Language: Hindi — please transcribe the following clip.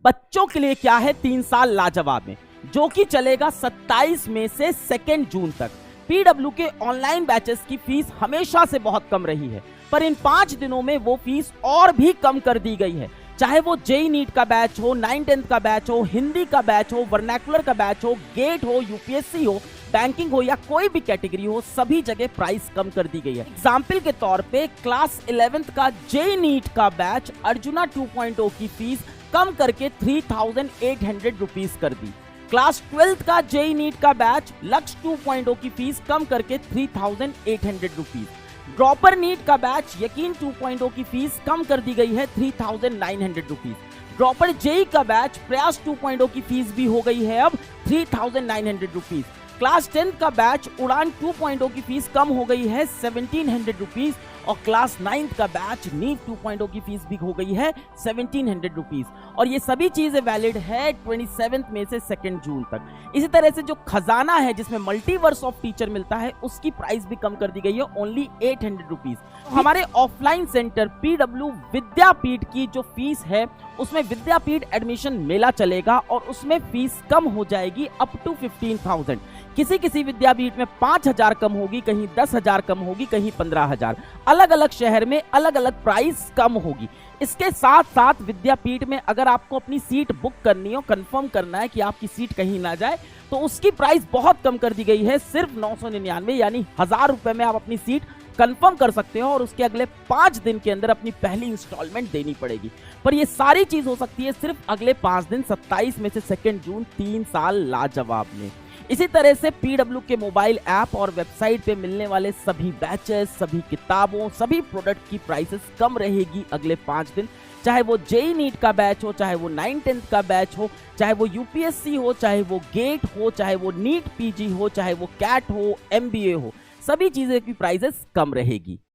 बच्चों के लिए क्या है 3 साल लाजवाब में, जो कि चलेगा 27 मई से 2 जून तक। पीडब्ल्यू के ऑनलाइन बैचेस की फीस हमेशा से बहुत कम रही है, पर इन 5 दिनों में वो फीस और भी कम कर दी गई है। चाहे वो जेई नीट का बैच हो, 9-10 का बैच हो, हिंदी का बैच हो, वर्नैकुलर का बैच हो, गेट हो, यूपीएससी हो, बैंकिंग हो या कोई भी कैटेगरी हो, सभी जगह प्राइस कम कर दी गई है। एग्जाम्पल के तौर पे क्लास 11th का जेई नीट का बैच अर्जुना 2.0 की फीस कम करके 3,800 रुपीज कर दी। क्लास 12th का जेई नीट का बैच लक्ष्य 2.0 की फीस कम करके 3,800 रुपीज। ड्रॉपर नीट का बैच यकीन 2.0 की फीस कम कर दी गई है 3,900 रुपीज। ड्रॉपर जेई का बैच प्रयास 2.0 की फीस भी हो गई है अब 3,900 रुपीज। क्लास 10 का बैच उड़ान 2.0 की फीस कम हो गई है 1,700 रुपीज और क्लास 9th का बैच नीट 2.0 की फीस भी हो गई है 1,700 रुपीज। और ये सभी चीजें वैलिड है 27 मई से 2 जून तक। इसी तरह से जो खजाना है जिसमें मल्टीवर्स ऑफ टीचर मिलता है, उसकी प्राइस भी कम कर दी गई है ओनली 800 रुपीज। हमारे ऑफलाइन सेंटर पीडब्ल्यू विद्यापीठ की जो फीस है, उसमें विद्यापीठ एडमिशन मेला चलेगा और उसमें फीस कम हो जाएगी अप टू 15,000। किसी विद्यापीठ में 5,000 कम होगी, कहीं 10,000 कम होगी, कहीं 15,000। अलग अलग शहर में अलग अलग प्राइस कम होगी। इसके साथ साथ विद्यापीठ में अगर आपको अपनी सीट बुक करनी हो, कंफर्म करना है कि आपकी सीट कहीं ना जाए, तो उसकी प्राइस बहुत कम कर दी गई है। सिर्फ 999 यानी 1,000 रुपए में आप अपनी सीट कंफर्म कर सकते हो और उसके अगले 5 दिन के अंदर अपनी पहली इंस्टॉलमेंट देनी पड़ेगी। पर ये सारी चीज हो सकती है सिर्फ अगले 5 दिन 27 में से 2 जून 3 साल लाजवाब में। इसी तरह से पीडब्ल्यू के मोबाइल ऐप और वेबसाइट पे मिलने वाले सभी बैचेस, सभी किताबों, सभी प्रोडक्ट की प्राइसेस कम रहेगी अगले 5 दिन। चाहे वो जेई नीट का बैच हो, चाहे वो 9-10 का बैच हो, चाहे वो यूपीएससी हो, चाहे वो गेट हो, चाहे वो नीट पीजी हो, चाहे वो कैट हो, एमबीए हो, सभी चीजें की प्राइसेस कम रहेगी।